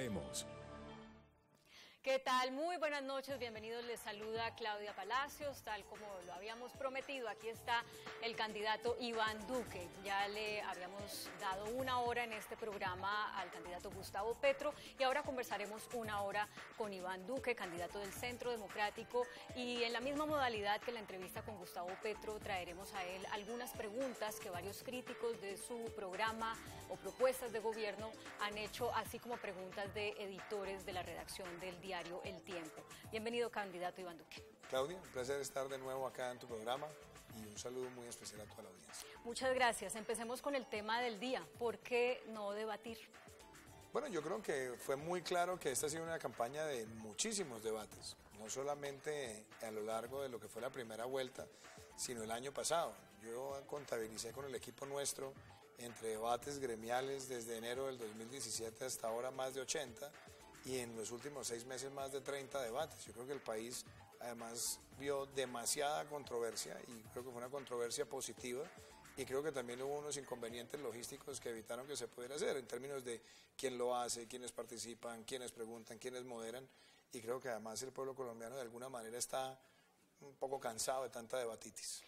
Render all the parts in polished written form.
Hablemos. ¿Qué tal? Muy buenas noches, bienvenidos. Les saluda Claudia Palacios, tal como lo habíamos prometido. Aquí está el candidato Iván Duque. Ya le habíamos dado una hora en este programa al candidato Gustavo Petro y ahora conversaremos una hora con Iván Duque, candidato del Centro Democrático, y en la misma modalidad que la entrevista con Gustavo Petro traeremos a él algunas preguntas que varios críticos de su programa o propuestas de gobierno han hecho, así como preguntas de editores de la redacción del diario El Tiempo. Bienvenido, candidato Iván Duque. Claudia, un placer estar de nuevo acá en tu programa y un saludo muy especial a toda la audiencia. Muchas gracias. Empecemos con el tema del día. ¿Por qué no debatir? Bueno, yo creo que fue muy claro que esta ha sido una campaña de muchísimos debates, no solamente a lo largo de lo que fue la primera vuelta, sino el año pasado. Yo contabilicé con el equipo nuestro entre debates gremiales desde enero del 2017 hasta ahora más de 80, y en los últimos 6 meses más de 30 debates. Yo creo que el país además vio demasiada controversia y creo que fue una controversia positiva, y creo que también hubo unos inconvenientes logísticos que evitaron que se pudiera hacer en términos de quién lo hace, quiénes participan, quiénes preguntan, quiénes moderan, y creo que además el pueblo colombiano de alguna manera está un poco cansado de tanta debatitis.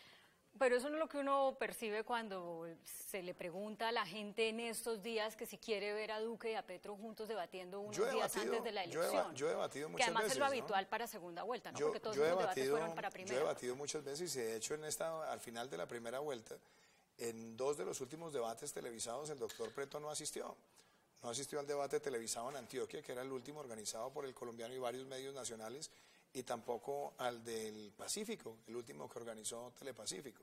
Pero eso no es lo que uno percibe cuando se le pregunta a la gente en estos días que si quiere ver a Duque y a Petro juntos debatiendo unos días antes de la elección. Yo he debatido muchas veces. Que además es lo habitual, ¿no?, para segunda vuelta, ¿no? Porque todos los debates fueron para primera. Yo he debatido muchas veces y de hecho al final de la primera vuelta, en 2 de los últimos debates televisados, el doctor Petro no asistió. No asistió al debate televisado en Antioquia, que era el último organizado por El Colombiano y varios medios nacionales, y tampoco al del Pacífico, el último que organizó Telepacífico.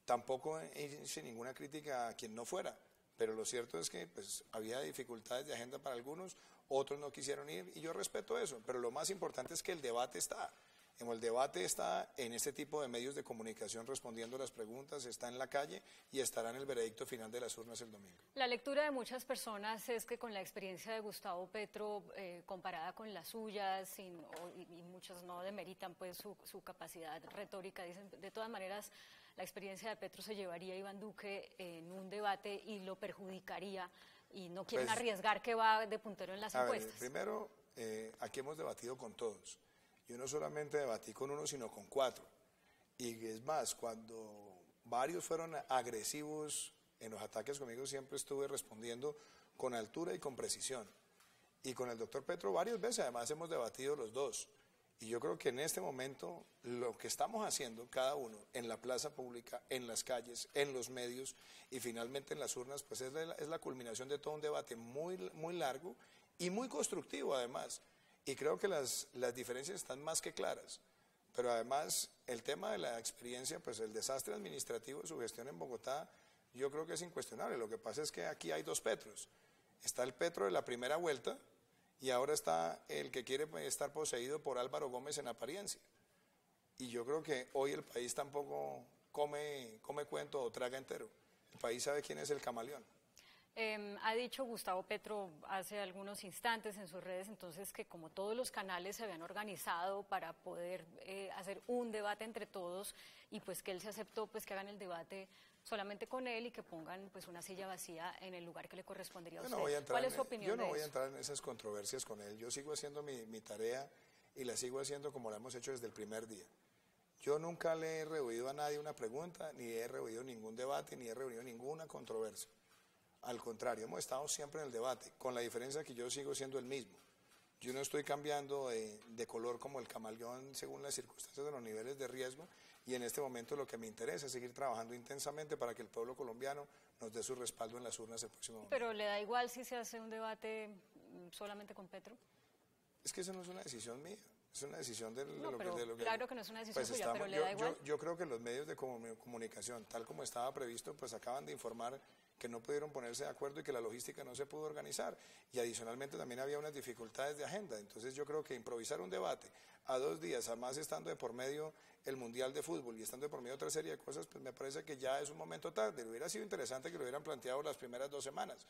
Tampoco hice ninguna crítica a quien no fuera, pero lo cierto es que pues, había dificultades de agenda para algunos, otros no quisieron ir y yo respeto eso, pero lo más importante es que el debate está. El debate está en este tipo de medios de comunicación respondiendo las preguntas, está en la calle y estará en el veredicto final de las urnas el domingo. La lectura de muchas personas es que con la experiencia de Gustavo Petro, comparada con las suyas, y muchos no demeritan pues su capacidad retórica, dicen de todas maneras la experiencia de Petro se llevaría a Iván Duque en un debate y lo perjudicaría, y no quieren arriesgar que va de puntero en las encuestas. Primero, aquí hemos debatido con todos. Yo no solamente debatí con uno, sino con 4. Y es más, cuando varios fueron agresivos en los ataques conmigo, siempre estuve respondiendo con altura y con precisión. Y con el doctor Petro varias veces, además, hemos debatido los dos. Y yo creo que en este momento lo que estamos haciendo cada uno en la plaza pública, en las calles, en los medios y finalmente en las urnas, pues es la culminación de todo un debate muy, muy largo y muy constructivo además. Y creo que las diferencias están más que claras, pero además el tema de la experiencia, pues el desastre administrativo de su gestión en Bogotá, yo creo que es incuestionable. Lo que pasa es que aquí hay 2 Petros. Está el Petro de la primera vuelta y ahora está el que quiere estar poseído por Álvaro Gómez en apariencia. Y yo creo que hoy el país tampoco come cuento o traga entero. El país sabe quién es el camaleón. Ha dicho Gustavo Petro hace algunos instantes en sus redes entonces que como todos los canales se habían organizado para poder hacer un debate entre todos y pues que él se aceptó pues que hagan el debate solamente con él y que pongan pues una silla vacía en el lugar que le correspondería a usted. ¿Cuál es su opinión? Yo no voy a entrar en esas controversias con él. Yo sigo haciendo mi tarea y la sigo haciendo como la hemos hecho desde el primer día. Yo nunca le he rehuido a nadie una pregunta, ni he rehuido ningún debate, ni he rehuido ninguna controversia. Al contrario, hemos estado siempre en el debate, con la diferencia que yo sigo siendo el mismo. Yo no estoy cambiando de color como el camaleón según las circunstancias de los niveles de riesgo, y en este momento lo que me interesa es seguir trabajando intensamente para que el pueblo colombiano nos dé su respaldo en las urnas el próximo domingo. ¿Pero le da igual si se hace un debate solamente con Petro? Es que eso no es una decisión mía. Es una decisión de lo que... Claro que no es una decisión suya, pero le da igual. Yo creo que los medios de comunicación, tal como estaba previsto, pues acaban de informar que no pudieron ponerse de acuerdo y que la logística no se pudo organizar. Y adicionalmente también había unas dificultades de agenda. Entonces yo creo que improvisar un debate a 2 días, además estando de por medio el Mundial de Fútbol y estando de por medio otra serie de cosas, pues me parece que ya es un momento tarde. Hubiera sido interesante que lo hubieran planteado las primeras 2 semanas.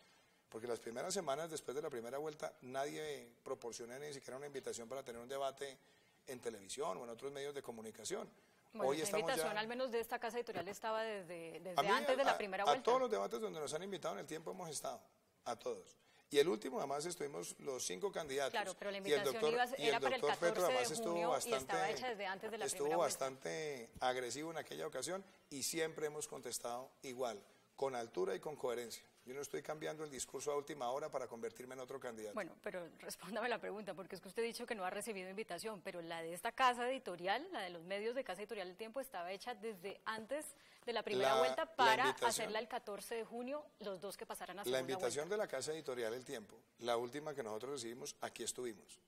Porque las primeras semanas después de la primera vuelta nadie proporcionó ni siquiera una invitación para tener un debate en televisión o en otros medios de comunicación. Bueno, Hoy la invitación al menos de esta casa editorial estaba desde antes de la primera vuelta. A todos los debates donde nos han invitado en el tiempo hemos estado, a todos. Y el último, además, estuvimos los 5 candidatos. Claro, pero la invitación era para el 14 de junio y estaba hecha desde antes de la primera vuelta. Estuvo bastante agresivo en aquella ocasión y siempre hemos contestado igual, con altura y con coherencia. Yo no estoy cambiando el discurso a última hora para convertirme en otro candidato. Bueno, pero respóndame la pregunta, porque es que usted ha dicho que no ha recibido invitación, pero la de esta casa editorial, la de los medios de Casa Editorial del Tiempo, estaba hecha desde antes de la primera vuelta para hacerla el 14 de junio, los dos que pasaran a segunda vuelta. La invitación de la Casa Editorial El Tiempo, la última que nosotros recibimos, aquí estuvimos.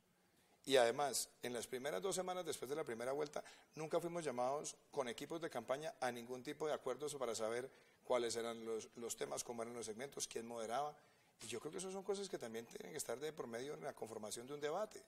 Y además, en las primeras 2 semanas después de la primera vuelta, nunca fuimos llamados con equipos de campaña a ningún tipo de acuerdos para saber cuáles eran los temas, cómo eran los segmentos, quién moderaba. Y yo creo que esas son cosas que también tienen que estar de por medio en la conformación de un debate.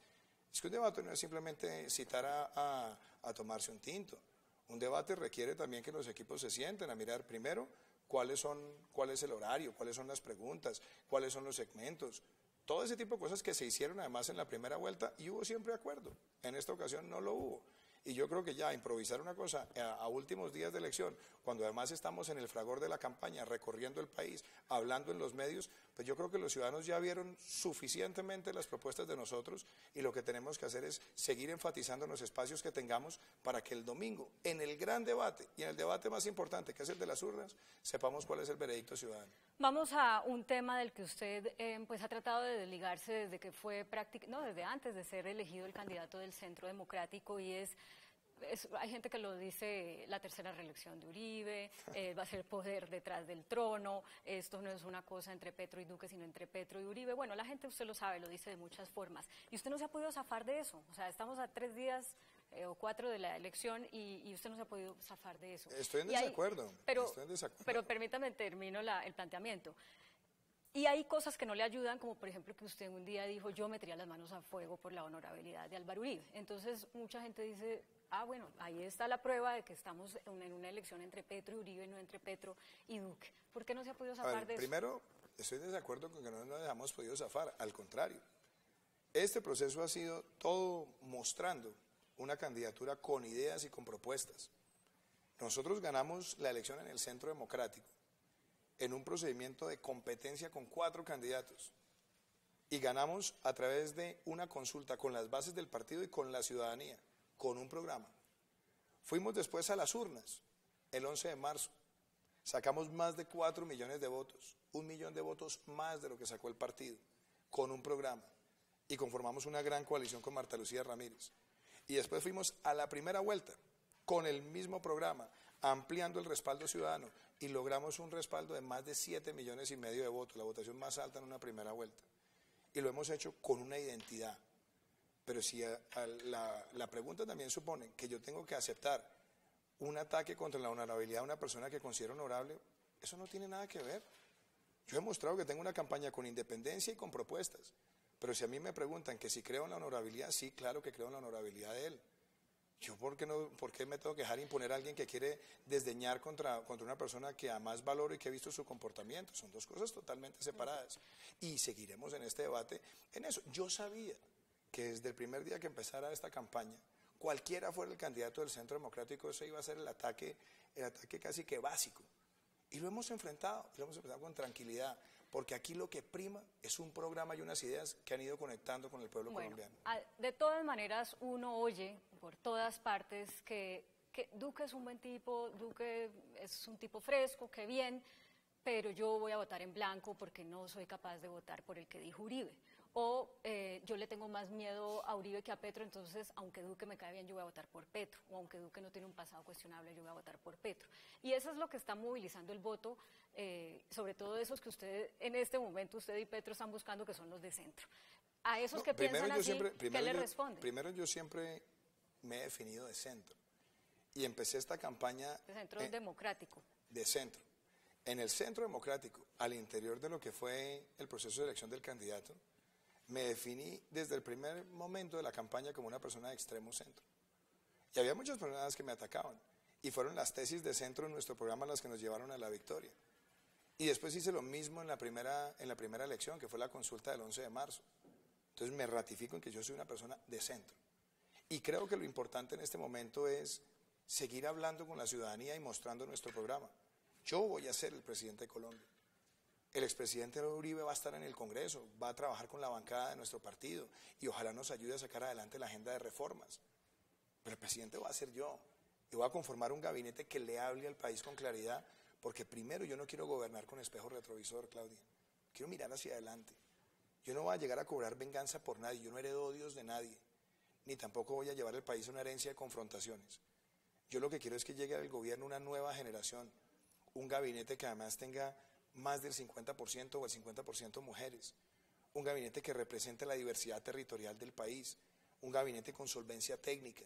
Es que un debate no es simplemente citar a tomarse un tinto. Un debate requiere también que los equipos se sienten a mirar primero cuál es el horario, cuáles son las preguntas, cuáles son los segmentos. Todo ese tipo de cosas que se hicieron además en la primera vuelta y hubo siempre acuerdo. En esta ocasión no lo hubo. Y yo creo que ya improvisar una cosa a últimos días de elección, cuando además estamos en el fragor de la campaña, recorriendo el país, hablando en los medios, pues yo creo que los ciudadanos ya vieron suficientemente las propuestas de nosotros y lo que tenemos que hacer es seguir enfatizando en los espacios que tengamos para que el domingo, en el gran debate y en el debate más importante, que es el de las urnas, sepamos cuál es el veredicto ciudadano. Vamos a un tema del que usted pues ha tratado de desligarse desde que fue desde antes de ser elegido el candidato del Centro Democrático, y hay gente que lo dice la tercera reelección de Uribe, va a ser poder detrás del trono, esto no es una cosa entre Petro y Duque, sino entre Petro y Uribe. Bueno, la gente, usted lo sabe, lo dice de muchas formas. Y usted no se ha podido zafar de eso. O sea, estamos a 3 días o 4 de la elección y usted no se ha podido zafar de eso. Estoy en desacuerdo. Pero permítame, termino el planteamiento. Y hay cosas que no le ayudan, como por ejemplo que usted un día dijo, yo metería las manos a fuego por la honorabilidad de Álvaro Uribe. Entonces mucha gente dice, bueno, ahí está la prueba de que estamos en una elección entre Petro y Uribe, no entre Petro y Duque. ¿Por qué no se ha podido zafar de eso? Primero, estoy en desacuerdo con que no nos hemos podido zafar, al contrario. Este proceso ha sido todo mostrando una candidatura con ideas y con propuestas. Nosotros ganamos la elección en el Centro Democrático en un procedimiento de competencia con 4 candidatos y ganamos a través de una consulta con las bases del partido y con la ciudadanía, con un programa. Fuimos después a las urnas, el 11 de marzo, sacamos más de 4 millones de votos, 1 millón de votos más de lo que sacó el partido, con un programa, y conformamos una gran coalición con Marta Lucía Ramírez. Y después fuimos a la primera vuelta, con el mismo programa, ampliando el respaldo ciudadano, y logramos un respaldo de más de 7,5 millones de votos, la votación más alta en una primera vuelta. Y lo hemos hecho con una identidad. Pero si la pregunta también supone que yo tengo que aceptar un ataque contra la honorabilidad de una persona que considero honorable, eso no tiene nada que ver. Yo he demostrado que tengo una campaña con independencia y con propuestas. Pero si a mí me preguntan que si creo en la honorabilidad, sí, claro que creo en la honorabilidad de él. Yo, ¿por qué me tengo que dejar imponer a alguien que quiere desdeñar contra una persona que además valoro y que he visto su comportamiento? Son dos cosas totalmente separadas. Y seguiremos en este debate en eso. Yo sabía que desde el primer día que empezara esta campaña, cualquiera fuera el candidato del Centro Democrático, ese iba a ser el ataque casi que básico. Y lo hemos enfrentado con tranquilidad, porque aquí lo que prima es un programa y unas ideas que han ido conectando con el pueblo colombiano. De todas maneras, uno oye por todas partes que Duque es un buen tipo, Duque es un tipo fresco, que bien, pero yo voy a votar en blanco porque no soy capaz de votar por el que dijo Uribe. O yo le tengo más miedo a Uribe que a Petro, entonces aunque Duque me cae bien, yo voy a votar por Petro. O aunque Duque no tiene un pasado cuestionable, yo voy a votar por Petro. Y eso es lo que está movilizando el voto, sobre todo esos que usted, en este momento, usted y Petro están buscando, que son los de centro. A esos que piensan así, ¿qué le responde? Primero, yo siempre me he definido de centro. Y empecé esta campaña... De centro democrático. De centro. En el Centro Democrático, al interior de lo que fue el proceso de elección del candidato, me definí desde el primer momento de la campaña como una persona de extremo centro. Y había muchas personas que me atacaban. Y fueron las tesis de centro en nuestro programa las que nos llevaron a la victoria. Y después hice lo mismo en la primera elección, que fue la consulta del 11 de marzo. Entonces me ratifico en que yo soy una persona de centro. Y creo que lo importante en este momento es seguir hablando con la ciudadanía y mostrando nuestro programa. Yo voy a ser el presidente de Colombia. El expresidente Uribe va a estar en el Congreso, va a trabajar con la bancada de nuestro partido y ojalá nos ayude a sacar adelante la agenda de reformas. Pero el presidente va a ser yo y voy a conformar un gabinete que le hable al país con claridad, porque primero yo no quiero gobernar con espejo retrovisor, Claudia. Quiero mirar hacia adelante. Yo no voy a llegar a cobrar venganza por nadie, yo no heredo odios de nadie, ni tampoco voy a llevar al país a una herencia de confrontaciones. Yo lo que quiero es que llegue al gobierno una nueva generación, un gabinete que además tenga más del 50% o el 50% mujeres, un gabinete que represente la diversidad territorial del país, un gabinete con solvencia técnica,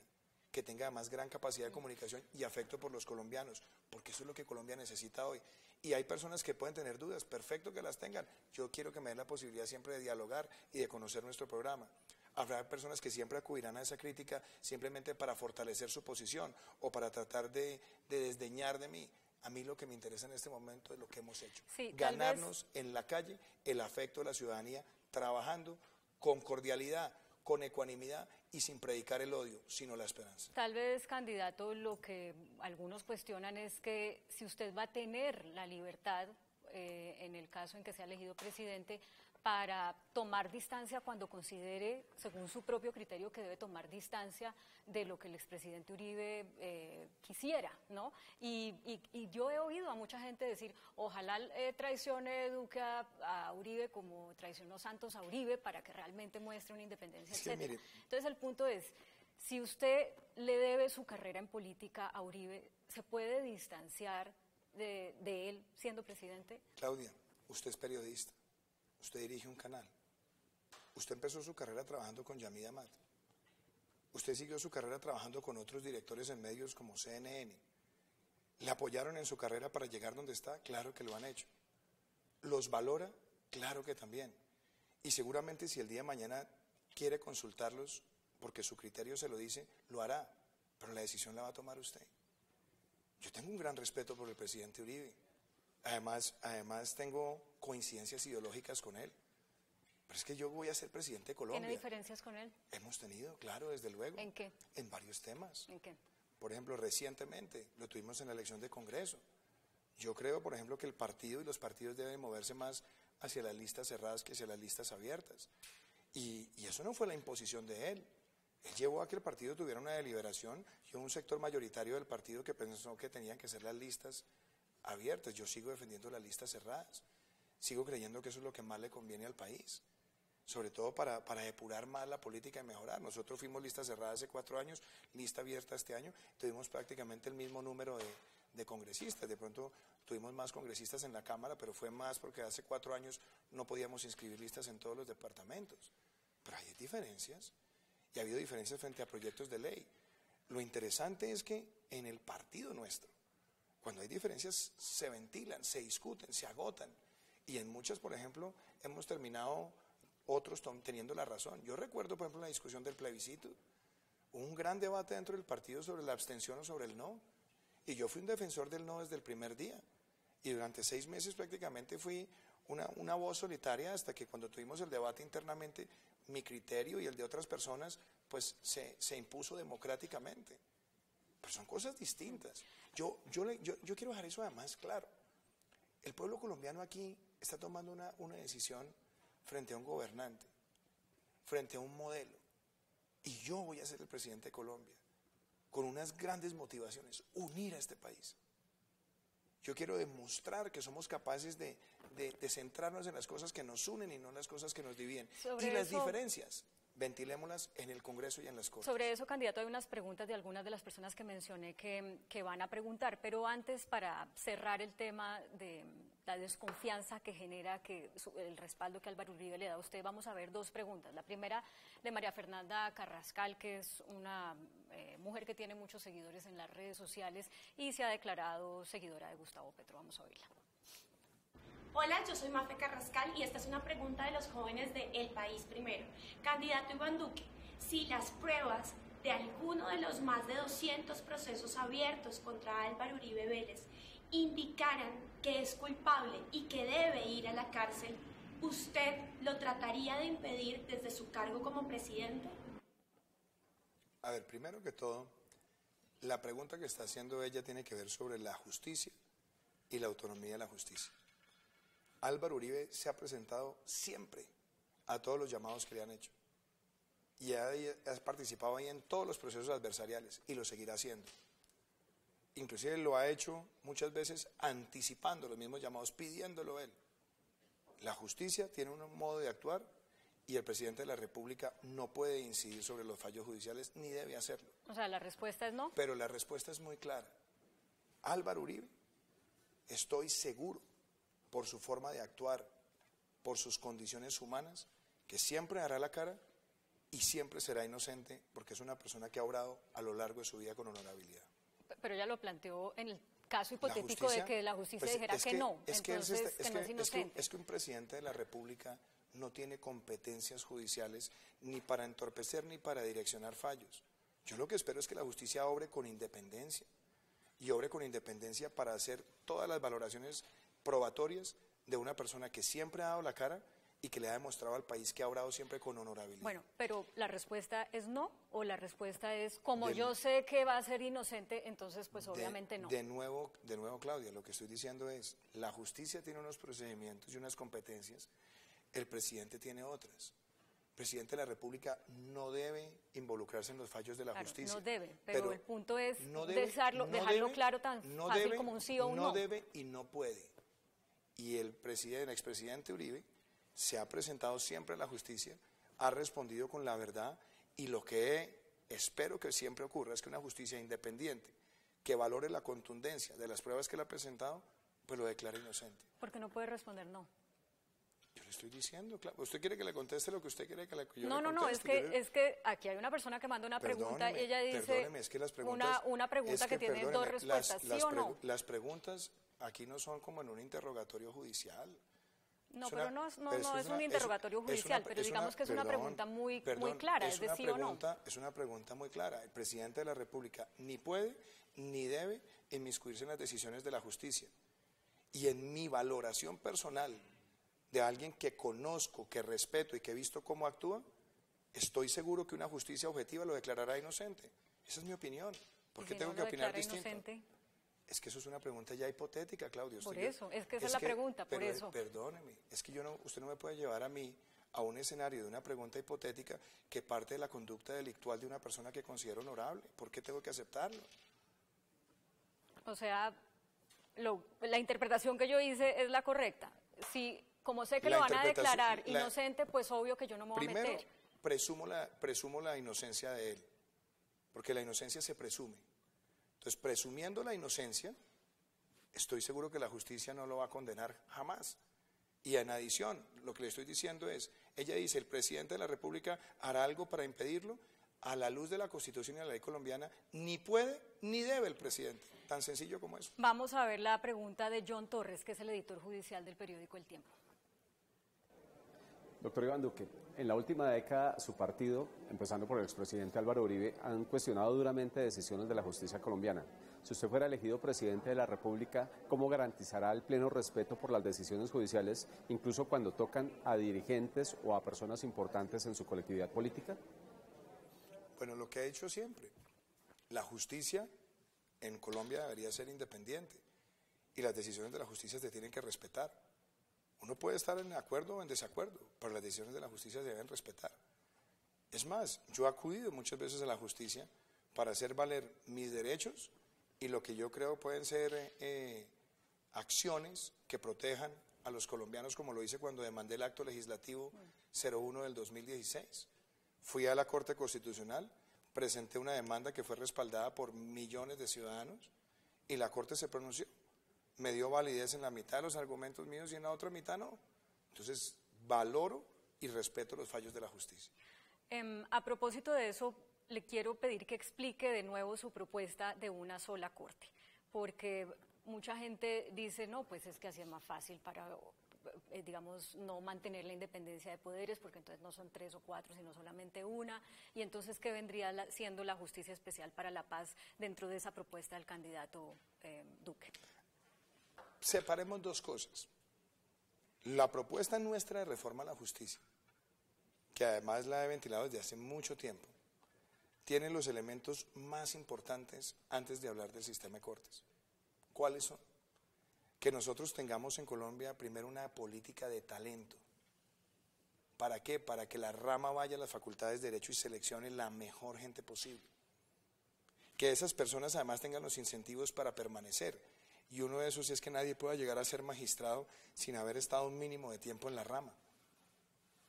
que tenga además gran capacidad de comunicación y afecto por los colombianos, porque eso es lo que Colombia necesita hoy. Y hay personas que pueden tener dudas, perfecto que las tengan. Yo quiero que me den la posibilidad siempre de dialogar y de conocer nuestro programa. Habrá personas que siempre acudirán a esa crítica simplemente para fortalecer su posición o para tratar de desdeñar de mí. A mí lo que me interesa en este momento es lo que hemos hecho. Sí, ganarnos en la calle el afecto de la ciudadanía, trabajando con cordialidad, con ecuanimidad y sin predicar el odio, sino la esperanza. Tal vez, candidato, lo que algunos cuestionan es que si usted va a tener la libertad, en el caso en que sea elegido presidente, para tomar distancia cuando considere, según su propio criterio, que debe tomar distancia de lo que el expresidente Uribe quisiera, ¿no? Y yo he oído a mucha gente decir, ojalá traicione Duque a Uribe como traicionó Santos a Uribe para que realmente muestre una independencia, Sí, etcétera. mire. Entonces el punto es, si usted le debe su carrera en política a Uribe, ¿se puede distanciar de él siendo presidente? Claudia, usted es periodista. Usted dirige un canal. Usted empezó su carrera trabajando con Yamid Amad. Usted siguió su carrera trabajando con otros directores en medios como CNN. ¿Le apoyaron en su carrera para llegar donde está? Claro que lo han hecho. ¿Los valora? Claro que también. Y seguramente si el día de mañana quiere consultarlos, porque su criterio se lo dice, lo hará. Pero la decisión la va a tomar usted. Yo tengo un gran respeto por el presidente Uribe. Además tengo coincidencias ideológicas con él. Pero es que yo voy a ser presidente de Colombia. ¿Tiene diferencias con él? Hemos tenido, claro, desde luego. ¿En qué? En varios temas. ¿En qué? Por ejemplo, recientemente lo tuvimos en la elección de Congreso. Yo creo, por ejemplo, que el partido y los partidos deben moverse más hacia las listas cerradas que hacia las listas abiertas. Y eso no fue la imposición de él. Él llevó a que el partido tuviera una deliberación y un sector mayoritario del partido que pensó que tenían que ser las listas abiertas. Yo sigo defendiendo las listas cerradas. Sigo creyendo que eso es lo que más le conviene al país. Sobre todo para depurar más la política y mejorar. Nosotros fuimos lista cerrada hace 4 años, lista abierta este año. Tuvimos prácticamente el mismo número de congresistas. De pronto tuvimos más congresistas en la Cámara, pero fue más porque hace 4 años no podíamos inscribir listas en todos los departamentos. Pero hay diferencias. Y ha habido diferencias frente a proyectos de ley. Lo interesante es que en el partido nuestro, cuando hay diferencias, se ventilan, se discuten, se agotan. Y en muchas, por ejemplo, hemos terminado otros teniendo la razón. Yo recuerdo, por ejemplo, la discusión del plebiscito. Hubo un gran debate dentro del partido sobre la abstención o sobre el no. Y yo fui un defensor del no desde el primer día. Y durante 6 meses prácticamente fui una voz solitaria hasta que cuando tuvimos el debate internamente, mi criterio y el de otras personas, pues se impuso democráticamente. Pero son cosas distintas. Yo quiero dejar eso además claro. El pueblo colombiano aquí está tomando una decisión frente a un gobernante, frente a un modelo. Y yo voy a ser el presidente de Colombia, con unas grandes motivaciones, unir a este país. Yo quiero demostrar que somos capaces de centrarnos en las cosas que nos unen y no en las cosas que nos dividen. Y las diferencias, ventilémoslas en el Congreso y en las Cortes. Sobre eso, candidato, hay unas preguntas de algunas de las personas que mencioné que van a preguntar, pero antes, para cerrar el tema de la desconfianza que genera el respaldo que Álvaro Uribe le da a usted, vamos a ver 2 preguntas. La primera de María Fernanda Carrascal, que es una mujer que tiene muchos seguidores en las redes sociales y se ha declarado seguidora de Gustavo Petro. Vamos a oírla. Hola, yo soy Mafe Carrascal y esta es una pregunta de los jóvenes de El País Primero. Candidato Iván Duque, si las pruebas de alguno de los más de 200 procesos abiertos contra Álvaro Uribe Vélez indicaran que es culpable y que debe ir a la cárcel, ¿usted lo trataría de impedir desde su cargo como presidente? A ver, primero que todo, la pregunta que está haciendo ella tiene que ver sobre la justicia y la autonomía de la justicia. Álvaro Uribe se ha presentado siempre a todos los llamados que le han hecho. Y ha participado ahí en todos los procesos adversariales y lo seguirá haciendo. Inclusive lo ha hecho muchas veces anticipando los mismos llamados, pidiéndolo él. La justicia tiene un modo de actuar y el presidente de la República no puede incidir sobre los fallos judiciales ni debe hacerlo. O sea, la respuesta es no. Pero la respuesta es muy clara. Álvaro Uribe, estoy seguro, por su forma de actuar, por sus condiciones humanas, que siempre dará la cara y siempre será inocente porque es una persona que ha obrado a lo largo de su vida con honorabilidad. Pero ya lo planteó en el caso hipotético de que la justicia pues, dijera que no, es que entonces que no es inocente. Es que un presidente de la República no tiene competencias judiciales ni para entorpecer ni para direccionar fallos. Yo lo que espero es que la justicia obre con independencia y obre con independencia para hacer todas las valoraciones probatorias de una persona que siempre ha dado la cara y que le ha demostrado al país que ha obrado siempre con honorabilidad. Bueno, pero la respuesta es no, o la respuesta es, como yo sé que va a ser inocente, entonces pues obviamente no. De nuevo, Claudia, lo que estoy diciendo es, la justicia tiene unos procedimientos y unas competencias, el presidente tiene otras. El presidente de la República no debe involucrarse en los fallos de la justicia. No debe, pero el punto es dejarlo claro tan no fácil debe, como un sí o un no. No debe y no puede. Y el expresidente Uribe se ha presentado siempre a la justicia, ha respondido con la verdad y lo que espero que siempre ocurra es que una justicia independiente que valore la contundencia de las pruebas que le ha presentado, pues lo declare inocente. Porque no puede responder no. Yo le estoy diciendo, claro. ¿Usted quiere que le conteste lo que usted quiere que le conteste? No, es que aquí hay una persona que manda una pregunta y ella dice es que las preguntas, una pregunta que tiene dos respuestas, ¿sí o no? Las preguntas aquí no son como en un interrogatorio judicial. No, pero no es un interrogatorio judicial, pero digamos que es una pregunta muy clara, es de sí o no. Es una pregunta muy clara. El presidente de la República ni puede ni debe inmiscuirse en las decisiones de la justicia. Y en mi valoración personal de alguien que conozco, que respeto y que he visto cómo actúa, estoy seguro que una justicia objetiva lo declarará inocente. Esa es mi opinión. ¿Por qué tengo que opinar distinto? Es que eso es una pregunta ya hipotética, Claudio. Por eso, es que esa es la pregunta, por eso. Perdóneme, es que usted no me puede llevar a mí a un escenario de una pregunta hipotética que parte de la conducta delictual de una persona que considero honorable. ¿Por qué tengo que aceptarlo? O sea, la interpretación que yo hice es la correcta. Si, como sé que lo van a declarar inocente, pues obvio que yo no me voy a meter. Primero, presumo la inocencia de él, porque la inocencia se presume. Entonces, presumiendo la inocencia, estoy seguro que la justicia no lo va a condenar jamás. Y en adición, lo que le estoy diciendo es, ella dice, el presidente de la República hará algo para impedirlo, a la luz de la Constitución y de la ley colombiana, ni puede ni debe el presidente, tan sencillo como eso. Vamos a ver la pregunta de John Torres, que es el editor judicial del periódico El Tiempo. Doctor Iván Duque, en la última década su partido, empezando por el expresidente Álvaro Uribe, han cuestionado duramente decisiones de la justicia colombiana. Si usted fuera elegido presidente de la República, ¿cómo garantizará el pleno respeto por las decisiones judiciales, incluso cuando tocan a dirigentes o a personas importantes en su colectividad política? Bueno, lo que he dicho siempre, la justicia en Colombia debería ser independiente y las decisiones de la justicia se tienen que respetar. Uno puede estar en acuerdo o en desacuerdo, pero las decisiones de la justicia se deben respetar. Es más, yo he acudido muchas veces a la justicia para hacer valer mis derechos y lo que yo creo pueden ser acciones que protejan a los colombianos, como lo hice cuando demandé el acto legislativo 01 del 2016. Fui a la Corte Constitucional, presenté una demanda que fue respaldada por millones de ciudadanos y la Corte se pronunció. Me dio validez en la mitad de los argumentos míos y en la otra mitad no. Entonces, valoro y respeto los fallos de la justicia. A propósito de eso, le quiero pedir que explique de nuevo su propuesta de una sola corte, porque mucha gente dice, no, pues es que así es más fácil para, digamos, no mantener la independencia de poderes, porque entonces no son 3 o 4, sino solamente una, y entonces, ¿qué vendría siendo la justicia especial para la paz dentro de esa propuesta del candidato Duque? Separemos dos cosas. La propuesta nuestra de reforma a la justicia, que además la he ventilado desde hace mucho tiempo, tiene los elementos más importantes antes de hablar del sistema de cortes. ¿Cuáles son? que nosotros tengamos en Colombia primero una política de talento. ¿Para qué? Para que la rama vaya a las facultades de Derecho y seleccione la mejor gente posible. Que esas personas además tengan los incentivos para permanecer. Y uno de esos es que nadie pueda llegar a ser magistrado sin haber estado un mínimo de tiempo en la rama.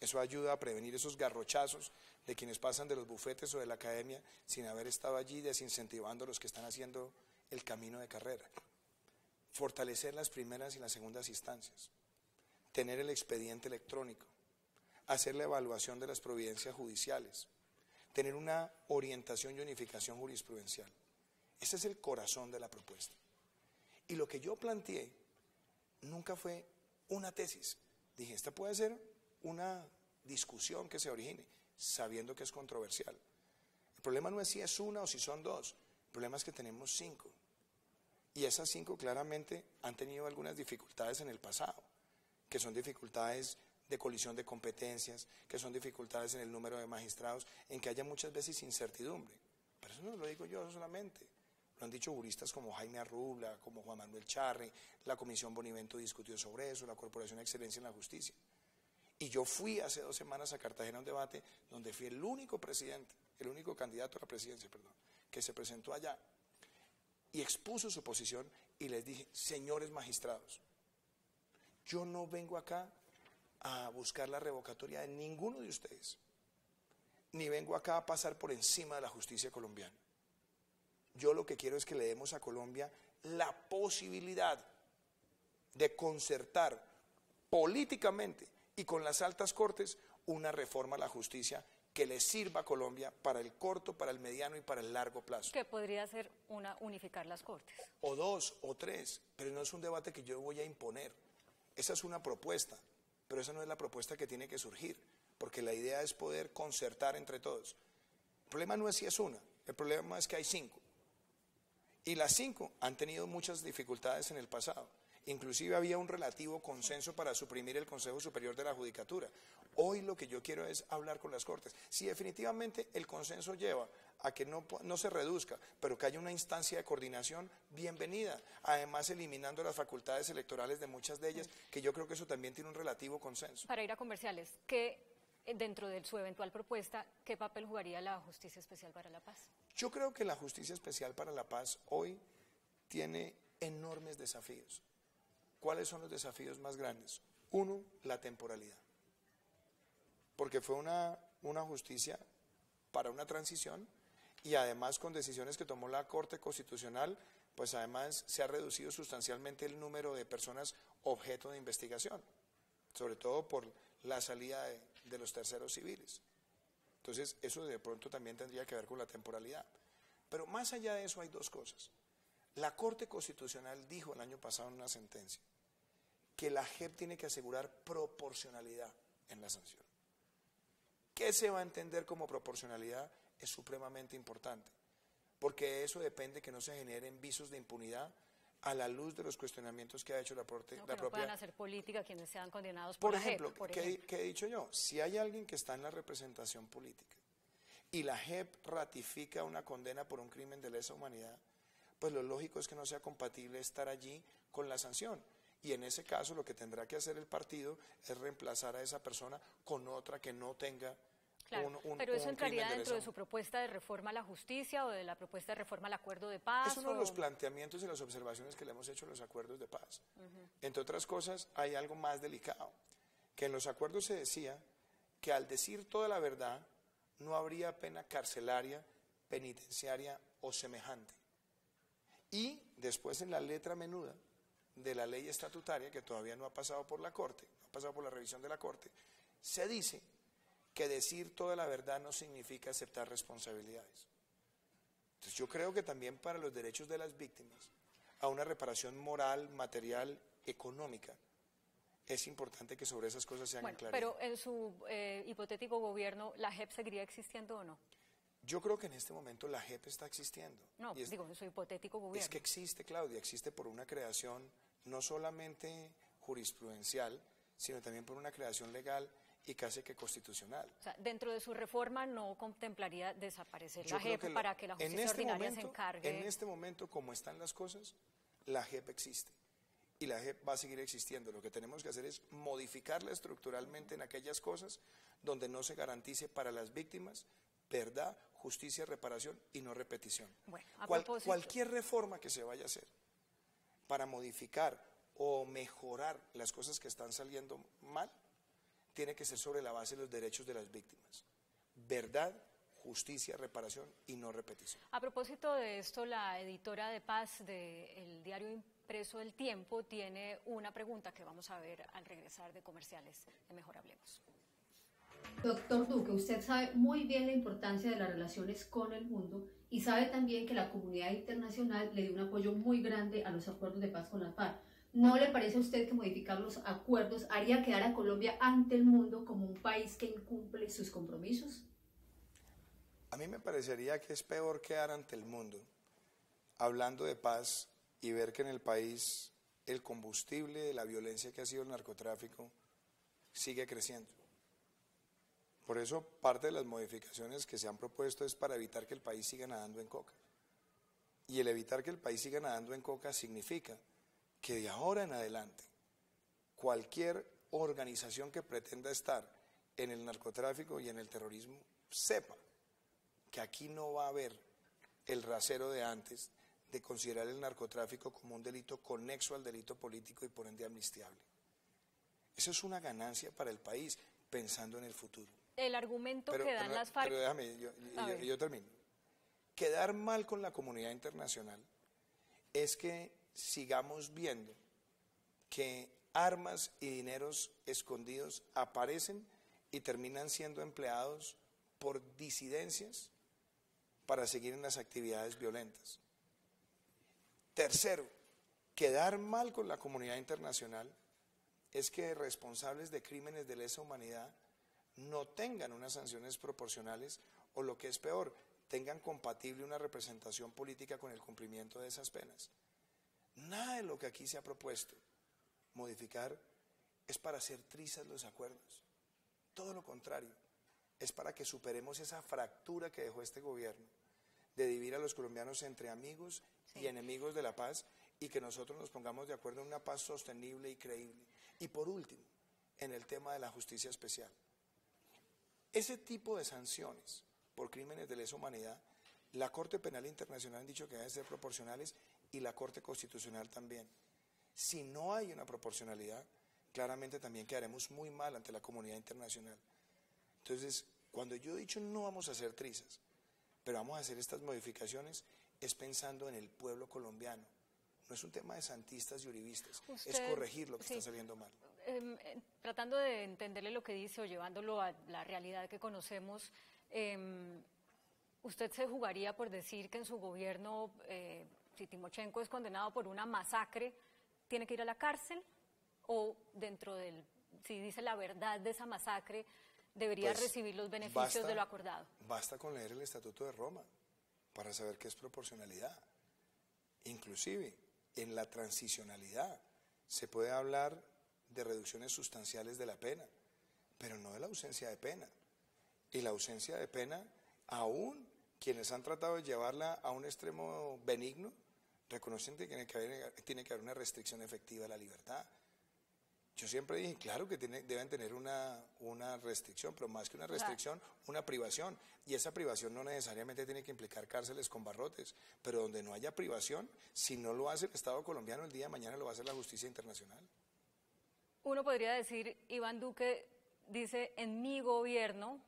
Eso ayuda a prevenir esos garrochazos de quienes pasan de los bufetes o de la academia sin haber estado allí, desincentivando a los que están haciendo el camino de carrera. Fortalecer las primeras y las segundas instancias. Tener el expediente electrónico. Hacer la evaluación de las providencias judiciales. Tener una orientación y unificación jurisprudencial. Ese es el corazón de la propuesta. Y lo que yo planteé nunca fue una tesis. Dije, esta puede ser una discusión que se origine, sabiendo que es controversial. El problema no es si es una o si son dos, el problema es que tenemos 5. Y esas 5 claramente han tenido algunas dificultades en el pasado, que son dificultades de colisión de competencias, que son dificultades en el número de magistrados, en que haya muchas veces incertidumbre. Pero eso no lo digo yo solamente. Lo han dicho juristas como Jaime Arrubla, como Juan Manuel Charri, la Comisión Bonivento discutió sobre eso, la Corporación de Excelencia en la Justicia. Y yo fui hace 2 semanas a Cartagena a un debate donde fui el único presidente, el único candidato a la presidencia, que se presentó allá y expuso su posición y les dije, señores magistrados, yo no vengo acá a buscar la revocatoria de ninguno de ustedes, ni vengo acá a pasar por encima de la justicia colombiana. Yo lo que quiero es que le demos a Colombia la posibilidad de concertar políticamente y con las altas cortes una reforma a la justicia que le sirva a Colombia para el corto, para el mediano y para el largo plazo. Que podría ser unificar las cortes. O 2 o 3, pero no es un debate que yo voy a imponer. Esa es una propuesta, pero esa no es la propuesta que tiene que surgir, porque la idea es poder concertar entre todos. El problema no es si es una, el problema es que hay 5. Y las 5 han tenido muchas dificultades en el pasado. Inclusive había un relativo consenso para suprimir el Consejo Superior de la Judicatura. Hoy lo que yo quiero es hablar con las Cortes. Si definitivamente el consenso lleva a que no se reduzca, pero que haya una instancia de coordinación, bienvenida. Además, eliminando las facultades electorales de muchas de ellas, que yo creo que eso también tiene un relativo consenso. Para ir a comerciales, ¿qué, dentro de su eventual propuesta, qué papel jugaría la Justicia Especial para la Paz? Yo creo que la Justicia Especial para la Paz hoy tiene enormes desafíos. ¿Cuáles son los desafíos más grandes? 1, la temporalidad. Porque fue una justicia para una transición y además con decisiones que tomó la Corte Constitucional, pues además se ha reducido sustancialmente el número de personas objeto de investigación, sobre todo por la salida de los terceros civiles. Entonces eso de pronto también tendría que ver con la temporalidad. Pero más allá de eso hay 2 cosas. La Corte Constitucional dijo el año pasado en una sentencia que la JEP tiene que asegurar proporcionalidad en la sanción. ¿Qué se va a entender como proporcionalidad? Es supremamente importante, porque eso depende que no se generen visos de impunidad a la luz de los cuestionamientos que ha hecho la propia... No puedan hacer política quienes sean condenados por la ejemplo, JEP. ¿qué he dicho yo? Si hay alguien que está en la representación política y la JEP ratifica una condena por un crimen de lesa humanidad, pues lo lógico es que no sea compatible estar allí con la sanción. Y en ese caso lo que tendrá que hacer el partido es reemplazar a esa persona con otra que no tenga pero eso entraría dentro de su propuesta de reforma a la justicia o de la propuesta de reforma al acuerdo de paz. Es uno de los planteamientos y las observaciones que le hemos hecho en los acuerdos de paz. Entre otras cosas, hay algo más delicado, que en los acuerdos se decía que al decir toda la verdad no habría pena carcelaria, penitenciaria o semejante. Y después en la letra menuda de la ley estatutaria, que todavía no ha pasado por la Corte, no ha pasado por la revisión de la Corte, se dice que decir toda la verdad no significa aceptar responsabilidades. Entonces yo creo que también para los derechos de las víctimas, a una reparación moral, material, económica, es importante que sobre esas cosas se hagan claridad. Pero en su hipotético gobierno, ¿la JEP seguiría existiendo o no? Yo creo que en este momento la JEP está existiendo. No, digo, en su hipotético gobierno. Es que existe, Claudia, existe por una creación no solamente jurisprudencial, sino también por una creación legal y casi que constitucional. O sea, dentro de su reforma no contemplaría desaparecer la JEP para que la justicia ordinaria se encargue. En este momento, como están las cosas, la JEP existe. y la JEP va a seguir existiendo. Lo que tenemos que hacer es modificarla estructuralmente en aquellas cosas donde no se garantice para las víctimas verdad, justicia, reparación y no repetición. Bueno, cualquier reforma que se vaya a hacer para modificar o mejorar las cosas que están saliendo mal, tiene que ser sobre la base de los derechos de las víctimas. Verdad, justicia, reparación y no repetición. A propósito de esto, la editora de paz del diario impreso El Tiempo tiene una pregunta que vamos a ver al regresar de comerciales de Mejor Hablemos. Doctor Duque, usted sabe muy bien la importancia de las relaciones con el mundo y sabe también que la comunidad internacional le dio un apoyo muy grande a los acuerdos de paz con las FARC. ¿No le parece a usted que modificar los acuerdos haría quedar a Colombia ante el mundo como un país que incumple sus compromisos? A mí me parecería que es peor quedar ante el mundo hablando de paz y ver que en el país el combustible de la violencia que ha sido el narcotráfico sigue creciendo. Por eso parte de las modificaciones que se han propuesto es para evitar que el país siga nadando en coca. Y el evitar que el país siga nadando en coca significa que de ahora en adelante cualquier organización que pretenda estar en el narcotráfico y en el terrorismo sepa que aquí no va a haber el rasero de antes de considerar el narcotráfico como un delito conexo al delito político y por ende amnistiable. Eso es una ganancia para el país pensando en el futuro. El argumento que dan las FARC... Pero déjame, yo termino. Quedar mal con la comunidad internacional es que sigamos viendo que armas y dineros escondidos aparecen y terminan siendo empleados por disidencias para seguir en las actividades violentas. Tercero, quedar mal con la comunidad internacional es que responsables de crímenes de lesa humanidad no tengan unas sanciones proporcionales o, lo que es peor, tengan compatible una representación política con el cumplimiento de esas penas. Nada de lo que aquí se ha propuesto modificar es para hacer trizas los acuerdos. Todo lo contrario, es para que superemos esa fractura que dejó este gobierno de dividir a los colombianos entre amigos y enemigos de la paz, y que nosotros nos pongamos de acuerdo en una paz sostenible y creíble. Y por último, en el tema de la justicia especial. Ese tipo de sanciones por crímenes de lesa humanidad, la Corte Penal Internacional han dicho que deben ser proporcionales y la Corte Constitucional también. Si no hay una proporcionalidad, claramente también quedaremos muy mal ante la comunidad internacional. Entonces, cuando yo he dicho no vamos a hacer trizas, pero vamos a hacer estas modificaciones, es pensando en el pueblo colombiano. No es un tema de santistas y uribistas, es corregir lo que está saliendo mal. Tratando de entenderle lo que dice o llevándolo a la realidad que conocemos, ¿usted se jugaría por decir que en su gobierno, si Timochenko es condenado por una masacre, tiene que ir a la cárcel? ¿O dentro del, si dice la verdad de esa masacre, debería recibir los beneficios de lo acordado? Basta con leer el Estatuto de Roma para saber qué es proporcionalidad. Inclusive, en la transicionalidad se puede hablar de reducciones sustanciales de la pena, pero no de la ausencia de pena. Y la ausencia de pena, aún quienes han tratado de llevarla a un extremo benigno, reconocen que tiene que haber una restricción efectiva a la libertad. Yo siempre dije, claro que deben tener una restricción, pero más que una restricción, una privación. Y esa privación no necesariamente tiene que implicar cárceles con barrotes, pero donde no haya privación, si no lo hace el Estado colombiano, el día de mañana lo va a hacer la justicia internacional. Uno podría decir, Iván Duque dice, en mi gobierno,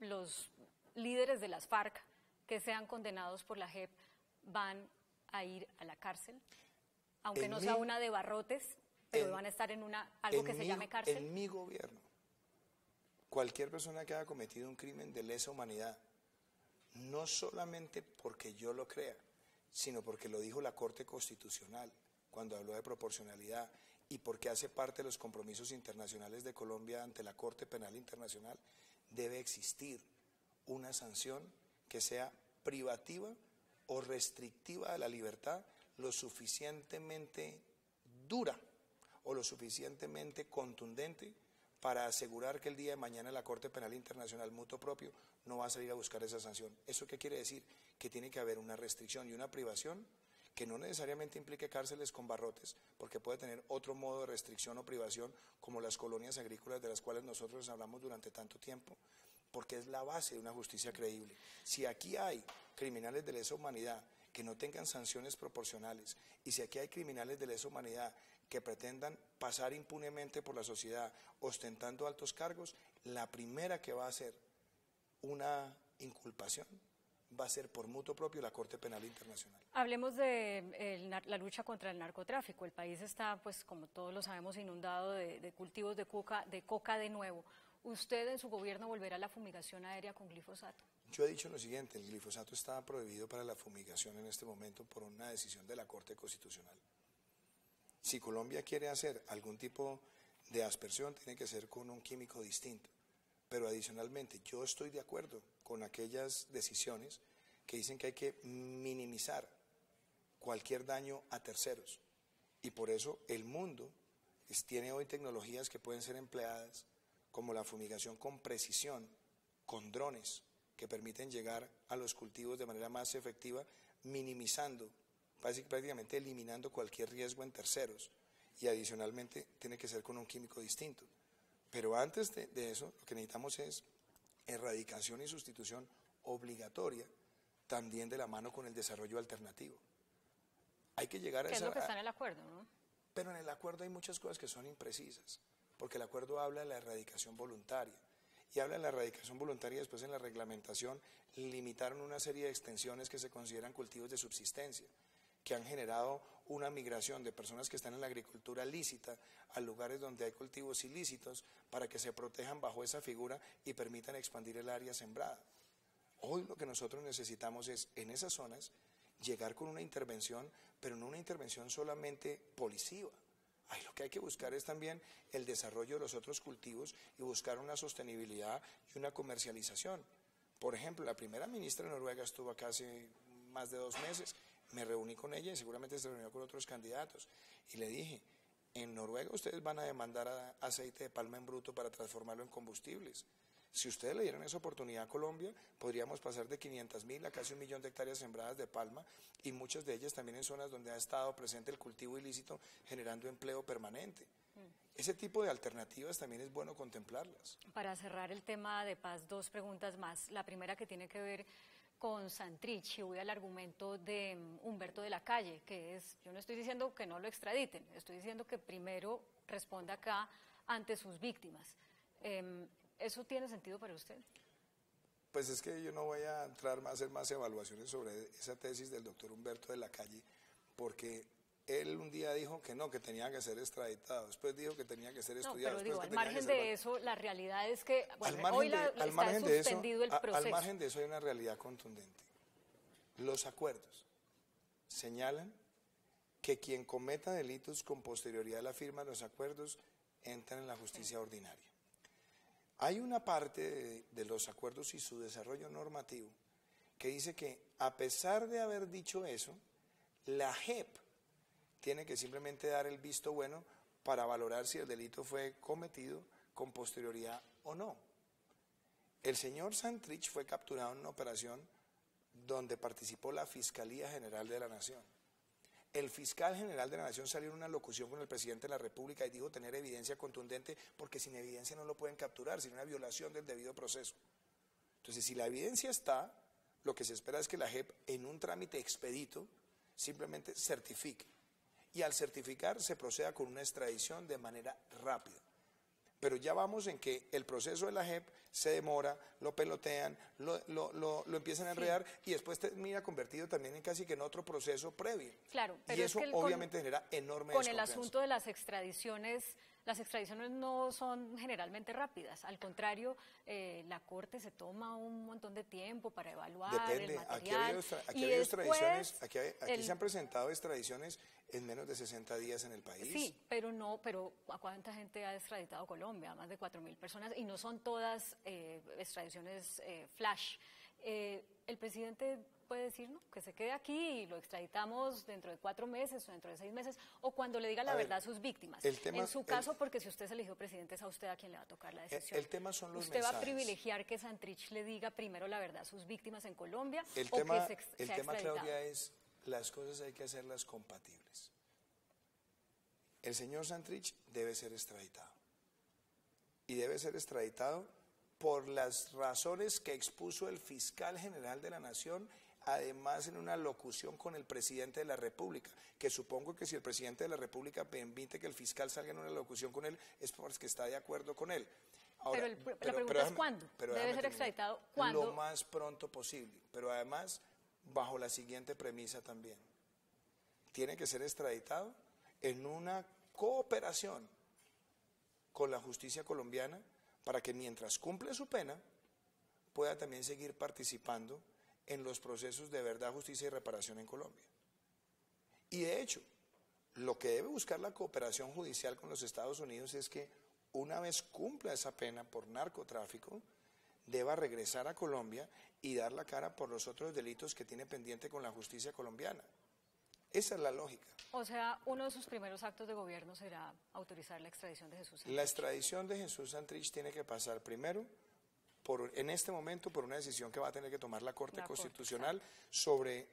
los líderes de las FARC que sean condenados por la JEP van a ir a la cárcel, aunque no sea una de barrotes, pero van a estar en algo que se llame cárcel. En mi gobierno, cualquier persona que haya cometido un crimen de lesa humanidad, no solamente porque yo lo crea, sino porque lo dijo la Corte Constitucional cuando habló de proporcionalidad y porque hace parte de los compromisos internacionales de Colombia ante la Corte Penal Internacional, debe existir una sanción que sea privativa o restrictiva de la libertad, lo suficientemente dura o lo suficientemente contundente para asegurar que el día de mañana la Corte Penal Internacional mutuo propio no va a salir a buscar esa sanción. ¿Eso qué quiere decir? Que tiene que haber una restricción y una privación que no necesariamente implique cárceles con barrotes, porque puede tener otro modo de restricción o privación, como las colonias agrícolas de las cuales nosotros hablamos durante tanto tiempo, porque es la base de una justicia creíble. Si aquí hay criminales de lesa humanidad que no tengan sanciones proporcionales, y si aquí hay criminales de lesa humanidad que pretendan pasar impunemente por la sociedad ostentando altos cargos, la primera que va a hacer una inculpación va a ser por mutuo propio la Corte Penal Internacional. Hablemos de la lucha contra el narcotráfico. El país está, pues como todos lo sabemos, inundado de cultivos de coca de nuevo. ¿Usted en su gobierno volverá a la fumigación aérea con glifosato? Yo he dicho lo siguiente, el glifosato está prohibido para la fumigación en este momento por una decisión de la Corte Constitucional. Si Colombia quiere hacer algún tipo de aspersión, tiene que ser con un químico distinto. Pero adicionalmente, yo estoy de acuerdo con aquellas decisiones que dicen que hay que minimizar cualquier daño a terceros. Y por eso el mundo tiene hoy tecnologías que pueden ser empleadas, como la fumigación con precisión, con drones, que permiten llegar a los cultivos de manera más efectiva, minimizando, prácticamente eliminando cualquier riesgo en terceros. Y adicionalmente tiene que ser con un químico distinto. Pero antes de eso, lo que necesitamos es erradicación y sustitución obligatoria, también de la mano con el desarrollo alternativo. Hay que llegar a esa... ¿Qué es lo que está en el acuerdo, no? Pero en el acuerdo hay muchas cosas que son imprecisas, porque el acuerdo habla de la erradicación voluntaria, y habla de la erradicación voluntaria. Después en la reglamentación limitaron una serie de extensiones que se consideran cultivos de subsistencia, que han generado una migración de personas que están en la agricultura lícita a lugares donde hay cultivos ilícitos para que se protejan bajo esa figura y permitan expandir el área sembrada. Hoy lo que nosotros necesitamos es, en esas zonas, llegar con una intervención, pero no una intervención solamente policiva. Ahí lo que hay que buscar es también el desarrollo de los otros cultivos y buscar una sostenibilidad y una comercialización. Por ejemplo, la primera ministra de Noruega estuvo acá hace más de 2 meses, me reuní con ella y seguramente se reunió con otros candidatos y le dije, en Noruega ustedes van a demandar aceite de palma en bruto para transformarlo en combustibles. Si ustedes le dieran esa oportunidad a Colombia, podríamos pasar de 500.000 a casi 1.000.000 de hectáreas sembradas de palma, y muchas de ellas también en zonas donde ha estado presente el cultivo ilícito, generando empleo permanente. Ese tipo de alternativas también es bueno contemplarlas. Para cerrar el tema de paz, 2 preguntas más. La primera, que tiene que ver con Santrich, y voy al argumento de Humberto de la Calle, que es, yo no estoy diciendo que no lo extraditen, estoy diciendo que primero responda acá ante sus víctimas. ¿Eso tiene sentido para usted? Pues es que yo no voy a entrar a hacer más evaluaciones sobre esa tesis del doctor Humberto de la Calle, porque él un día dijo que no, que tenía que ser extraditado, después dijo que tenía que ser estudiado. No, pero digo, al margen de eso, la realidad es que, bueno, hoy está suspendido el proceso. Al margen de eso hay una realidad contundente. Los acuerdos señalan que quien cometa delitos con posterioridad a la firma de los acuerdos entra en la justicia ordinaria. Hay una parte de los acuerdos y su desarrollo normativo que dice que, a pesar de haber dicho eso, la JEP tiene que simplemente dar el visto bueno para valorar si el delito fue cometido con posterioridad o no. El señor Santrich fue capturado en una operación donde participó la Fiscalía General de la Nación. El fiscal general de la Nación salió en una locución con el presidente de la República y dijo tener evidencia contundente, porque sin evidencia no lo pueden capturar, sin una violación del debido proceso. Entonces, si la evidencia está, lo que se espera es que la JEP, en un trámite expedito, simplemente certifique. Y al certificar se proceda con una extradición de manera rápida. Pero ya vamos en que el proceso de la JEP se demora, lo pelotean, lo empiezan a enredar, y después termina convertido también en casi que en otro proceso previo. Claro, pero y eso obviamente genera enorme desconfianza. Con el asunto de las extradiciones no son generalmente rápidas. Al contrario, la Corte se toma un montón de tiempo para evaluar el material. Aquí se han presentado extradiciones en menos de 60 días en el país. Sí, pero ¿a cuánta gente ha extraditado Colombia? Más de 4.000 personas, y no son todas extradiciones flash. El presidente puede decir, no, que se quede aquí y lo extraditamos dentro de 4 meses o dentro de 6 meses, o cuando le diga la verdad a sus víctimas. En su caso, porque si usted se eligió presidente, es a usted a quien le va a tocar la decisión. El tema son los ¿Usted mensajes. va a privilegiar que Santrich le diga primero la verdad a sus víctimas en Colombia, el o tema, que el tema, Claudia, es las cosas hay que hacerlas compatibles. El señor Santrich debe ser extraditado. Y debe ser extraditado por las razones que expuso el fiscal general de la Nación, además en una locución con el presidente de la República, que supongo que si el presidente de la República permite que el fiscal salga en una locución con él, es porque está de acuerdo con él. Ahora, la pregunta es ¿cuándo? ¿Debe ser extraditado? ¿Cuándo? Lo más pronto posible, pero además bajo la siguiente premisa también. Tiene que ser extraditado en una cooperación con la justicia colombiana para que mientras cumple su pena pueda también seguir participando en los procesos de verdad, justicia y reparación en Colombia. Y de hecho, lo que debe buscar la cooperación judicial con los Estados Unidos es que una vez cumpla esa pena por narcotráfico, deba regresar a Colombia y dar la cara por los otros delitos que tiene pendiente con la justicia colombiana. Esa es la lógica. O sea, uno de sus primeros actos de gobierno será autorizar la extradición de Jesús Santrich. La extradición de Jesús Santrich tiene que pasar primero, en este momento, por una decisión que va a tener que tomar la Corte Constitucional sobre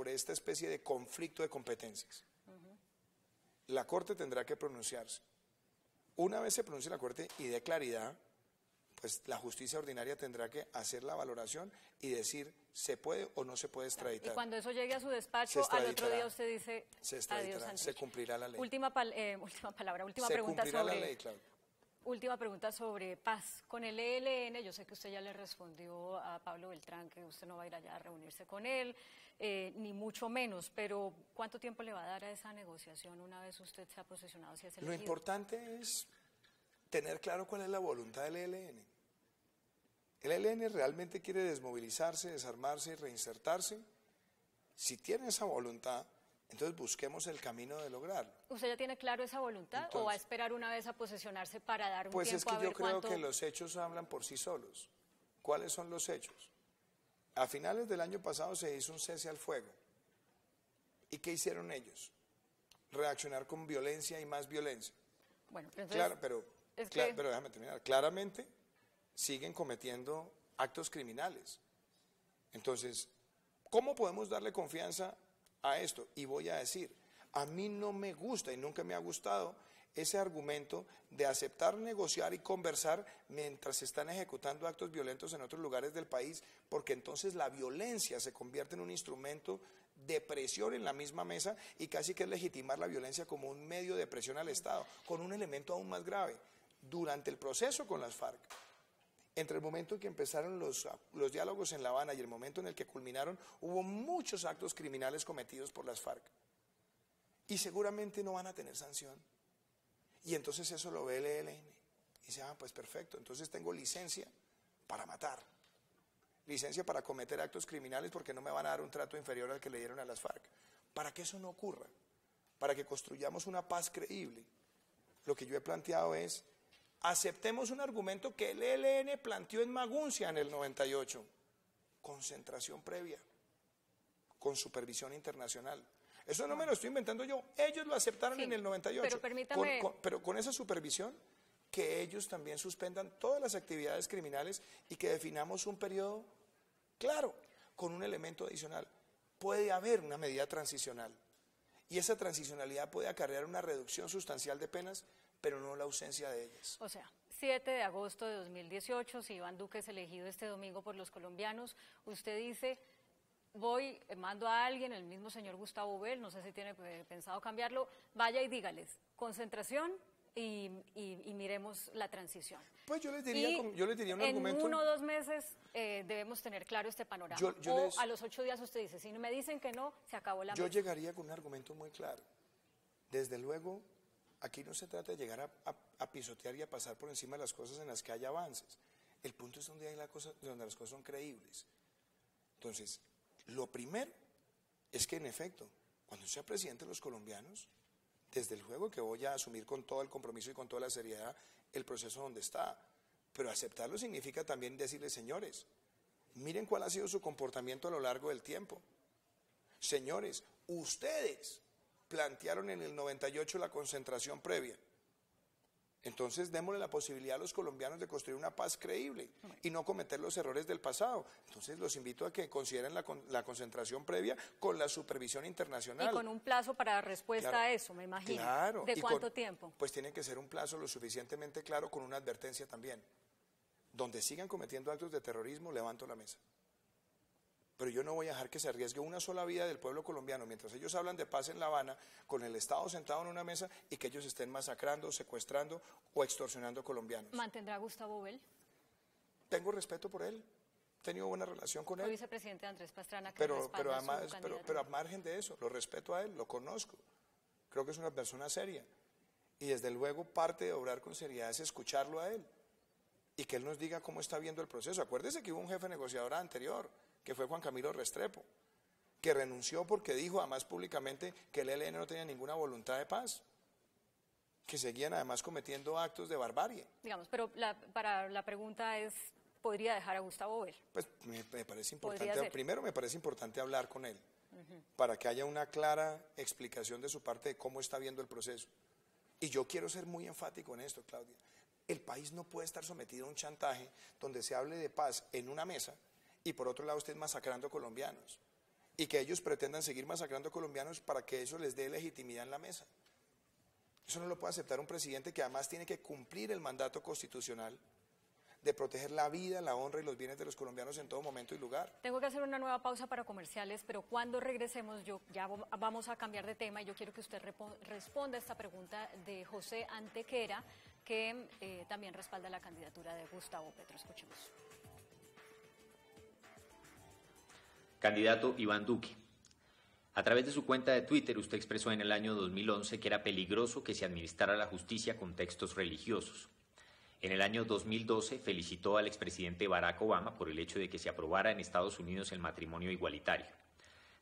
esta especie de conflicto de competencias. La Corte tendrá que pronunciarse. Una vez se pronuncie la Corte y dé claridad, pues la justicia ordinaria tendrá que hacer la valoración y decir se puede o no se puede extraditar. Y cuando eso llegue a su despacho, al otro día usted dice adiós, Santrich. Se cumplirá la ley. Última pregunta cumplirá la ley, claro. Última pregunta sobre paz. Con el ELN, yo sé que usted ya le respondió a Pablo Beltrán que usted no va a ir allá a reunirse con él, ni mucho menos, pero ¿cuánto tiempo le va a dar a esa negociación una vez usted se ha posicionado si es elegido? Lo importante es tener claro cuál es la voluntad del ELN. El ELN realmente quiere desmovilizarse, desarmarse y reinsertarse. Si tiene esa voluntad, entonces busquemos el camino de lograrlo. ¿Usted ya tiene claro esa voluntad entonces, o va a esperar una vez a posicionarse para dar un pues tiempo a ver cuánto? Pues es que yo creo que los hechos hablan por sí solos. ¿Cuáles son los hechos? A finales del año pasado se hizo un cese al fuego. ¿Y qué hicieron ellos? Reaccionar con violencia y más violencia. Bueno, pero entonces, pero déjame terminar. Claramente siguen cometiendo actos criminales. Entonces, ¿cómo podemos darle confianza a esto? Y voy a decir, a mí no me gusta y nunca me ha gustado ese argumento de aceptar, negociar y conversar mientras se están ejecutando actos violentos en otros lugares del país, porque entonces la violencia se convierte en un instrumento de presión en la misma mesa y casi que es legitimar la violencia como un medio de presión al Estado, con un elemento aún más grave. Durante el proceso con las FARC, entre el momento en que empezaron los diálogos en La Habana y el momento en el que culminaron, hubo muchos actos criminales cometidos por las FARC. Y seguramente no van a tener sanción. Y entonces eso lo ve el ELN. Y dice, pues perfecto, entonces tengo licencia para matar. Licencia para cometer actos criminales porque no me van a dar un trato inferior al que le dieron a las FARC. Para que eso no ocurra, para que construyamos una paz creíble, lo que yo he planteado es, aceptemos un argumento que el ELN planteó en Maguncia en el 98, concentración previa, con supervisión internacional. Eso no me lo estoy inventando yo, ellos lo aceptaron en el 98, pero permítame... pero con esa supervisión, que ellos también suspendan todas las actividades criminales y que definamos un periodo claro, con un elemento adicional. Puede haber una medida transicional y esa transicionalidad puede acarrear una reducción sustancial de penas, pero no la ausencia de ellas. O sea, 7 de agosto de 2018, si Iván Duque es elegido este domingo por los colombianos, usted dice, mando a alguien, el mismo señor Gustavo Bell, no sé si tiene pensado cambiarlo, vaya y dígales, concentración y miremos la transición. Pues yo les diría un argumento. En 1 o 2 meses debemos tener claro este panorama. A los 8 días usted dice, si me dicen que no, se acabó la mesa. Yo llegaría con un argumento muy claro. Desde luego, aquí no se trata de llegar a pisotear y a pasar por encima de las cosas en las que haya avances. El punto es donde las cosas son creíbles. Entonces, lo primero es que en efecto, cuando sea presidente de los colombianos, desde luego que voy a asumir con todo el compromiso y con toda la seriedad el proceso donde está. Pero aceptarlo significa también decirles, señores, miren cuál ha sido su comportamiento a lo largo del tiempo. Señores, ustedes plantearon en el 98 la concentración previa. Entonces démosle la posibilidad a los colombianos de construir una paz creíble y no cometer los errores del pasado. Entonces los invito a que consideren la concentración previa con la supervisión internacional. Y con un plazo para respuesta a eso, me imagino. Claro. ¿De cuánto tiempo? Pues tiene que ser un plazo lo suficientemente claro con una advertencia también. Donde sigan cometiendo actos de terrorismo, levanto la mesa. Pero yo no voy a dejar que se arriesgue una sola vida del pueblo colombiano mientras ellos hablan de paz en La Habana, con el Estado sentado en una mesa y que ellos estén masacrando, secuestrando o extorsionando colombianos. ¿Mantendrá a Gustavo Bell? Tengo respeto por él, he tenido buena relación con él. El vicepresidente Andrés Pastrana, que pero además, a margen de eso, lo respeto a él, lo conozco. Creo que es una persona seria. Y desde luego parte de obrar con seriedad es escucharlo a él y que él nos diga cómo está viendo el proceso. Acuérdese que hubo un jefe negociador anterior, que fue Juan Camilo Restrepo, que renunció porque dijo además públicamente que el ELN no tenía ninguna voluntad de paz, que seguían además cometiendo actos de barbarie. Digamos, pero para la pregunta es, ¿podría dejar a Gustavo Bell? Pues me parece importante, primero me parece importante hablar con él, para que haya una clara explicación de su parte de cómo está viendo el proceso. Y yo quiero ser muy enfático en esto, Claudia. El país no puede estar sometido a un chantaje donde se hable de paz en una mesa y por otro lado usted masacrando colombianos, y que ellos pretendan seguir masacrando colombianos para que eso les dé legitimidad en la mesa. Eso no lo puede aceptar un presidente que además tiene que cumplir el mandato constitucional de proteger la vida, la honra y los bienes de los colombianos en todo momento y lugar. Tengo que hacer una nueva pausa para comerciales, pero cuando regresemos ya vamos a cambiar de tema y yo quiero que usted responda a esta pregunta de José Antequera, que también respalda la candidatura de Gustavo Petro. Escuchemos. Candidato Iván Duque. A través de su cuenta de Twitter, usted expresó en el año 2011 que era peligroso que se administrara la justicia con textos religiosos. En el año 2012 felicitó al expresidente Barack Obama por el hecho de que se aprobara en Estados Unidos el matrimonio igualitario.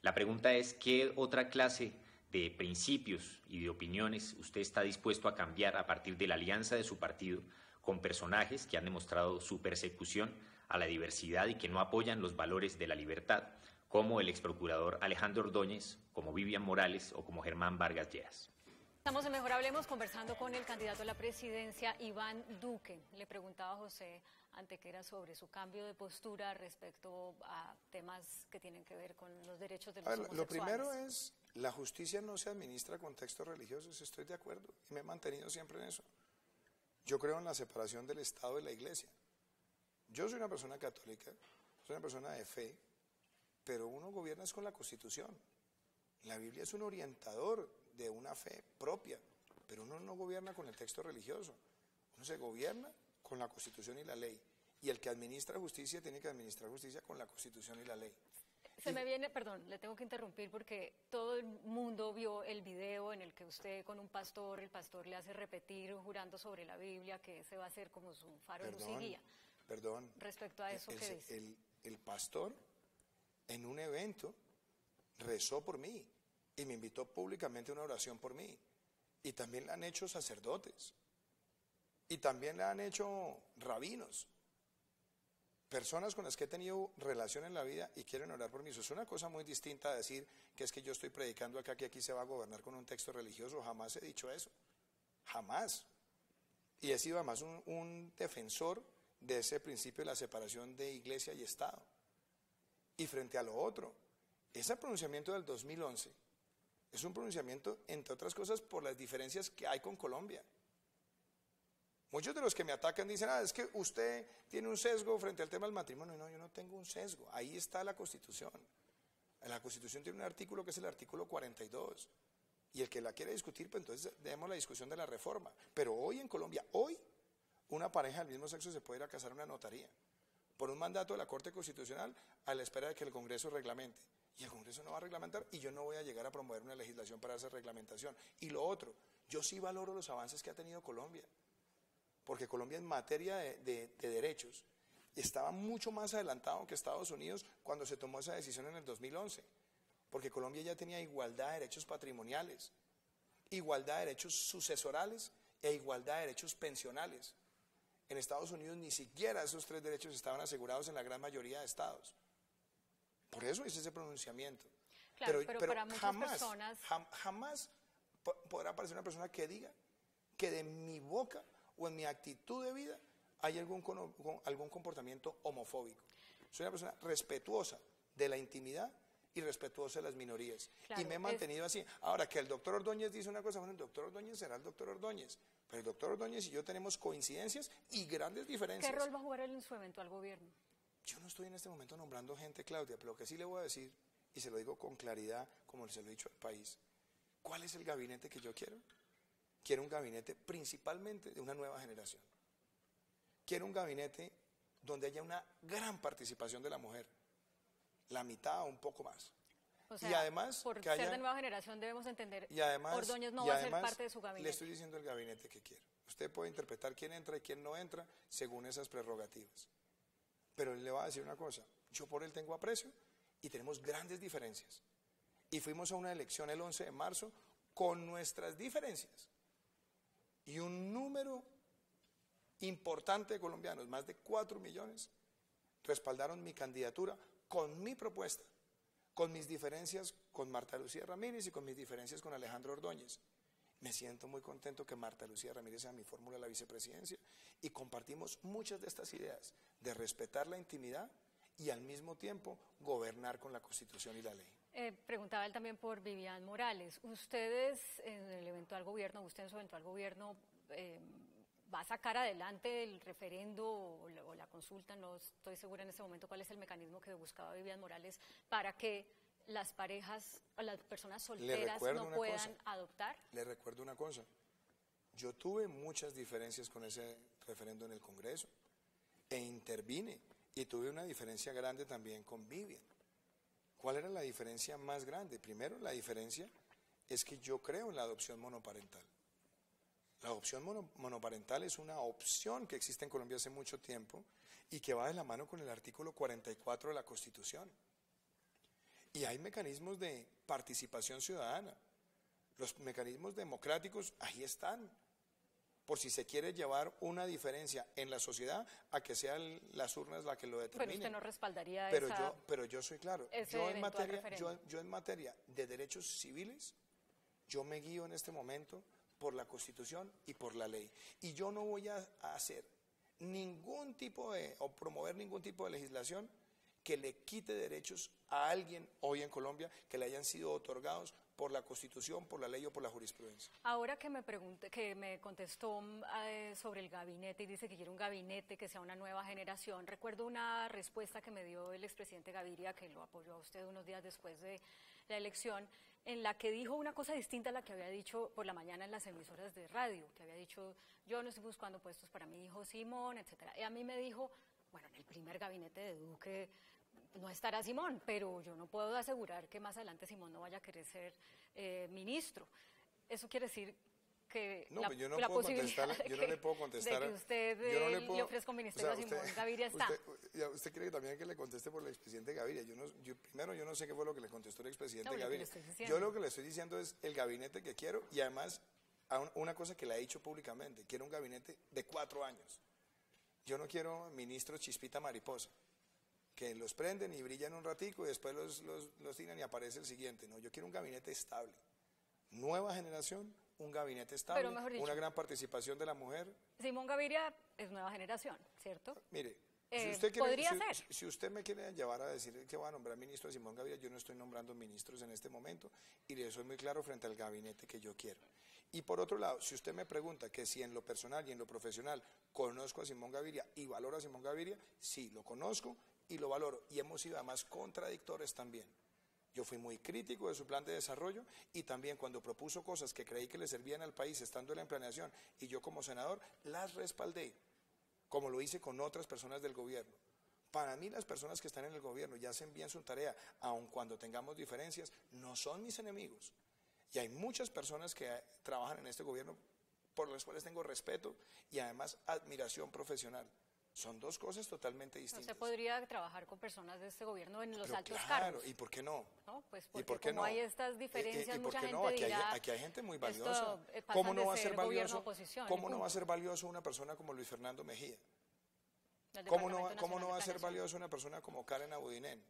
La pregunta es, ¿qué otra clase de principios y de opiniones usted está dispuesto a cambiar a partir de la alianza de su partido con personajes que han demostrado su persecución a la diversidad y que no apoyan los valores de la libertad, como el exprocurador Alejandro Ordóñez, como Vivian Morales o como Germán Vargas Lleras? Estamos en Mejor Hablemos conversando con el candidato a la presidencia, Iván Duque. Le preguntaba a José Antequera sobre su cambio de postura respecto a temas que tienen que ver con los derechos de los homosexuales. Lo primero es, la justicia no se administra con textos religiosos, estoy de acuerdo, y me he mantenido siempre en eso. Yo creo en la separación del Estado y la Iglesia. Yo soy una persona católica, soy una persona de fe, pero uno gobierna es con la Constitución. La Biblia es un orientador de una fe propia, pero uno no gobierna con el texto religioso. Uno se gobierna con la Constitución y la ley. Y el que administra justicia tiene que administrar justicia con la Constitución y la ley. Perdón, le tengo que interrumpir porque todo el mundo vio el video en el que usted con un pastor, el pastor le hace repetir jurando sobre la Biblia que ese va a ser como su faro, luz y guía. Perdón. Respecto a eso, ¿qué dice? El pastor en un evento rezó por mí y me invitó públicamente a una oración por mí. Y también la han hecho sacerdotes. Y también la han hecho rabinos. Personas con las que he tenido relación en la vida y quieren orar por mí. Eso es una cosa muy distinta a decir que es que yo estoy predicando acá que aquí se va a gobernar con un texto religioso. Jamás he dicho eso. Jamás. Y he sido además un defensor de ese principio de la separación de iglesia y Estado. Y frente a lo otro, ese pronunciamiento del 2011 es un pronunciamiento, entre otras cosas, por las diferencias que hay con Colombia. Muchos de los que me atacan dicen, es que usted tiene un sesgo frente al tema del matrimonio. No, yo no tengo un sesgo. Ahí está la Constitución. La Constitución tiene un artículo que es el artículo 42. Y el que la quiere discutir, pues entonces demos la discusión de la reforma. Pero hoy en Colombia, hoy, una pareja del mismo sexo se puede ir a casar en una notaría por un mandato de la Corte Constitucional a la espera de que el Congreso reglamente. Y el Congreso no va a reglamentar y yo no voy a llegar a promover una legislación para esa reglamentación. Y lo otro, yo sí valoro los avances que ha tenido Colombia. Porque Colombia en materia de derechos estaba mucho más adelantado que Estados Unidos cuando se tomó esa decisión en el 2011. Porque Colombia ya tenía igualdad de derechos patrimoniales, igualdad de derechos sucesorales e igualdad de derechos pensionales. En Estados Unidos ni siquiera esos tres derechos estaban asegurados en la gran mayoría de estados. Por eso hice ese pronunciamiento. Claro, pero para muchas personas... Jamás podrá aparecer una persona que diga que de mi boca o en mi actitud de vida hay algún comportamiento homofóbico. Soy una persona respetuosa de la intimidad y respetuosa de las minorías. Claro, y me he mantenido así. Ahora, que el doctor Ordóñez dice una cosa, bueno, el doctor Ordóñez será el doctor Ordóñez. Pero el doctor Ordóñez y yo tenemos coincidencias y grandes diferencias. ¿Qué rol va a jugar él en su eventual gobierno? Yo no estoy en este momento nombrando gente, Claudia, pero lo que sí le voy a decir, y se lo digo con claridad, como se lo he dicho al país, ¿cuál es el gabinete que yo quiero? Quiero un gabinete principalmente de una nueva generación. Quiero un gabinete donde haya una gran participación de la mujer, la mitad o un poco más. O sea, y además, por que ser haya, de nueva generación debemos entender, y además, Ordóñez no y va además, a ser parte de su gabinete. Le estoy diciendo el gabinete que quiero. Usted puede interpretar quién entra y quién no entra según esas prerrogativas. Pero le voy a decir una cosa, yo por él tengo aprecio y tenemos grandes diferencias. Y fuimos a una elección el 11 de marzo con nuestras diferencias. Y un número importante de colombianos, más de 4 millones, respaldaron mi candidatura con mi propuesta, con mis diferencias con Marta Lucía Ramírez y con mis diferencias con Alejandro Ordóñez. Me siento muy contento que Marta Lucía Ramírez sea mi fórmula de la vicepresidencia y compartimos muchas de estas ideas de respetar la intimidad y al mismo tiempo gobernar con la Constitución y la ley. Preguntaba él también por Vivian Morales. Ustedes en el eventual gobierno, usted en su eventual gobierno, ¿va a sacar adelante el referendo o la consulta? No estoy segura en este momento cuál es el mecanismo que buscaba Vivian Morales para que las parejas o las personas solteras no puedan adoptar. Le recuerdo una cosa. Yo tuve muchas diferencias con ese referendo en el Congreso e intervine y tuve una diferencia grande también con Vivian. ¿Cuál era la diferencia más grande? Primero, la diferencia es que yo creo en la adopción monoparental. La adopción monoparental es una opción que existe en Colombia hace mucho tiempo y que va de la mano con el artículo 44 de la Constitución. Y hay mecanismos de participación ciudadana. Los mecanismos democráticos ahí están. Por si se quiere llevar una diferencia en la sociedad a que sean las urnas las que lo determinen. Pero usted no respaldaría pero yo soy claro. Yo en materia de derechos civiles, yo me guío en este momento por la Constitución y por la ley. Y yo no voy a hacer ningún tipo o promover ningún tipo de legislación que le quite derechos a alguien hoy en Colombia que le hayan sido otorgados por la Constitución, por la ley o por la jurisprudencia. Ahora que me contestó sobre el gabinete y dice que quiere un gabinete que sea una nueva generación, recuerdo una respuesta que me dio el expresidente Gaviria, que lo apoyó a usted unos días después de la elección, en la que dijo una cosa distinta a la que había dicho por la mañana en las emisoras de radio, que había dicho, yo no estoy buscando puestos para mi hijo Simón, etcétera. Y a mí me dijo, bueno, en el primer gabinete de Duque no estará Simón, pero yo no puedo asegurar que más adelante Simón no vaya a querer ser ministro. Eso quiere decir que no, la yo no posibilidad yo no le puedo contestar, de que usted le ofrezca un ministerio a Simón Gaviria está. ¿Usted cree también que le conteste por el expresidente Gaviria? Primero, yo no sé qué fue lo que le contestó el expresidente Gaviria. Yo lo que le estoy diciendo es el gabinete que quiero y además una cosa que le he dicho públicamente, quiero un gabinete de 4 años. Yo no quiero ministros chispita mariposa, que los prenden y brillan un ratico y después los tiran y aparece el siguiente. No, yo quiero un gabinete estable. Nueva generación, un gabinete estable, una gran participación de la mujer. Simón Gaviria es nueva generación, ¿cierto? Mire, si usted me quiere llevar a decir que va a nombrar ministro a Simón Gaviria, yo no estoy nombrando ministros en este momento y le soy muy claro frente al gabinete que yo quiero. Y por otro lado, si usted me pregunta que si en lo personal y en lo profesional conozco a Simón Gaviria y valoro a Simón Gaviria, sí, lo conozco y lo valoro. Y hemos sido además contradictores también. Yo fui muy crítico de su plan de desarrollo y también cuando propuso cosas que creí que le servían al país estando en planeación y yo como senador las respaldé, como lo hice con otras personas del gobierno. Para mí las personas que están en el gobierno y hacen bien su tarea, aun cuando tengamos diferencias, no son mis enemigos. Y hay muchas personas que trabajan en este gobierno por las cuales tengo respeto y además admiración profesional. Son dos cosas totalmente distintas. ¿Usted podría trabajar con personas de este gobierno en los altos cargos? Claro, ¿y por qué no? ¿No? Pues porque como hay estas diferencias, mucha gente dirá... Aquí hay gente muy valiosa. ¿Cómo no va a ser valioso? ¿Cómo no va a ser valioso una persona como Luis Fernando Mejía? ¿Cómo no va a ser valioso una persona como Karen Abudinen?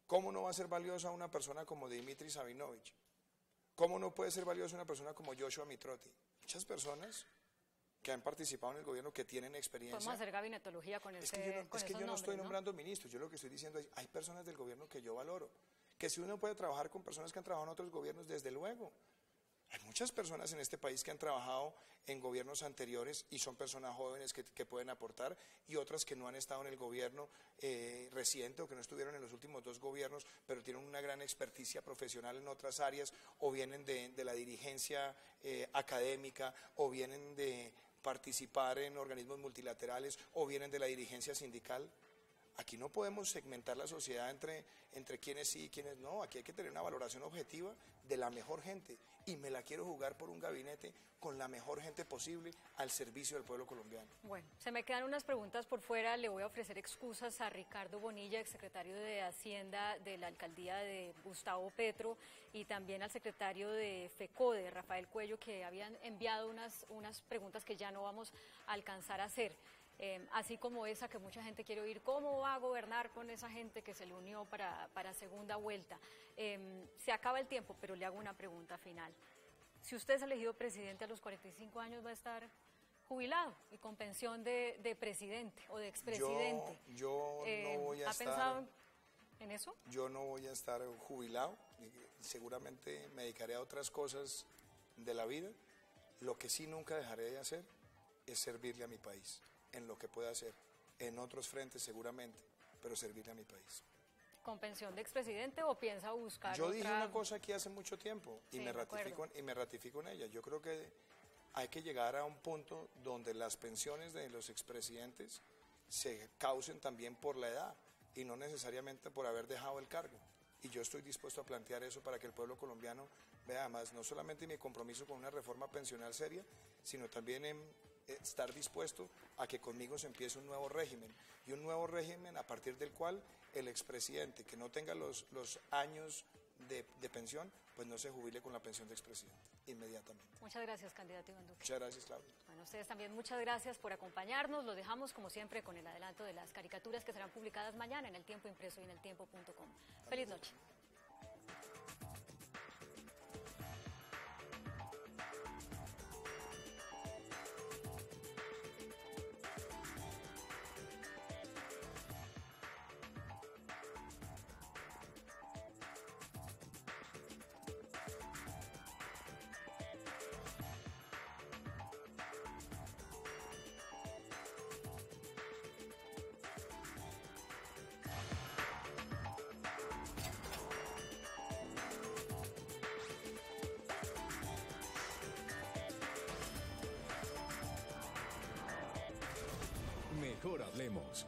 ¿Cómo no va a ser valiosa una persona como Dimitri Savinovich? ¿Cómo no puede ser valiosa una persona como Joshua Mitroti? Muchas personas que han participado en el gobierno, que tienen experiencia. Podemos hacer gabinetología con Es que yo no estoy nombrando ministros, yo lo que estoy diciendo es, hay personas del gobierno que yo valoro, que si uno puede trabajar con personas que han trabajado en otros gobiernos, desde luego. Hay muchas personas en este país que han trabajado en gobiernos anteriores y son personas jóvenes que pueden aportar, y otras que no han estado en el gobierno reciente o que no estuvieron en los últimos 2 gobiernos, pero tienen una gran experticia profesional en otras áreas, o vienen de la dirigencia académica, o vienen de participar en organismos multilaterales, o vienen de la dirigencia sindical. Aquí no podemos segmentar la sociedad entre quienes sí y quienes no. Aquí hay que tener una valoración objetiva de la mejor gente, y me la quiero jugar por un gabinete con la mejor gente posible al servicio del pueblo colombiano. Bueno, se me quedan unas preguntas por fuera. Le voy a ofrecer excusas a Ricardo Bonilla, exsecretario de Hacienda de la alcaldía de Gustavo Petro, y también al secretario de FECODE, Rafael Cuello, que habían enviado unas preguntas que ya no vamos a alcanzar a hacer. Así como esa que mucha gente quiere oír, ¿cómo va a gobernar con esa gente que se le unió para segunda vuelta? Se acaba el tiempo, pero le hago una pregunta final. Si usted es elegido presidente a los 45 años, ¿va a estar jubilado y con pensión de presidente o de expresidente? Yo no voy a ¿Ha estar... pensado en eso? Yo no voy a estar jubilado, seguramente me dedicaré a otras cosas de la vida. Lo que sí nunca dejaré de hacer es servirle a mi país, en lo que pueda hacer, en otros frentes seguramente, pero servirle a mi país. ¿Con pensión de expresidente o piensa buscar Yo otra? dije una cosa aquí hace mucho tiempo y Sí, me ratifico en ella. Yo creo que hay que llegar a un punto donde las pensiones de los expresidentes se causen también por la edad y no necesariamente por haber dejado el cargo. Y yo estoy dispuesto a plantear eso para que el pueblo colombiano vea, además, no solamente mi compromiso con una reforma pensional seria, sino también en estar dispuesto a que conmigo se empiece un nuevo régimen, y un nuevo régimen a partir del cual el expresidente que no tenga los años de pensión, pues no se jubile con la pensión de expresidente inmediatamente. Muchas gracias, candidato Iván Duque. Muchas gracias, Claudia. Bueno, ustedes también muchas gracias por acompañarnos. Los dejamos como siempre con el adelanto de las caricaturas que serán publicadas mañana en El Tiempo Impreso y en eltiempo.com. Feliz noche. Mejor hablemos.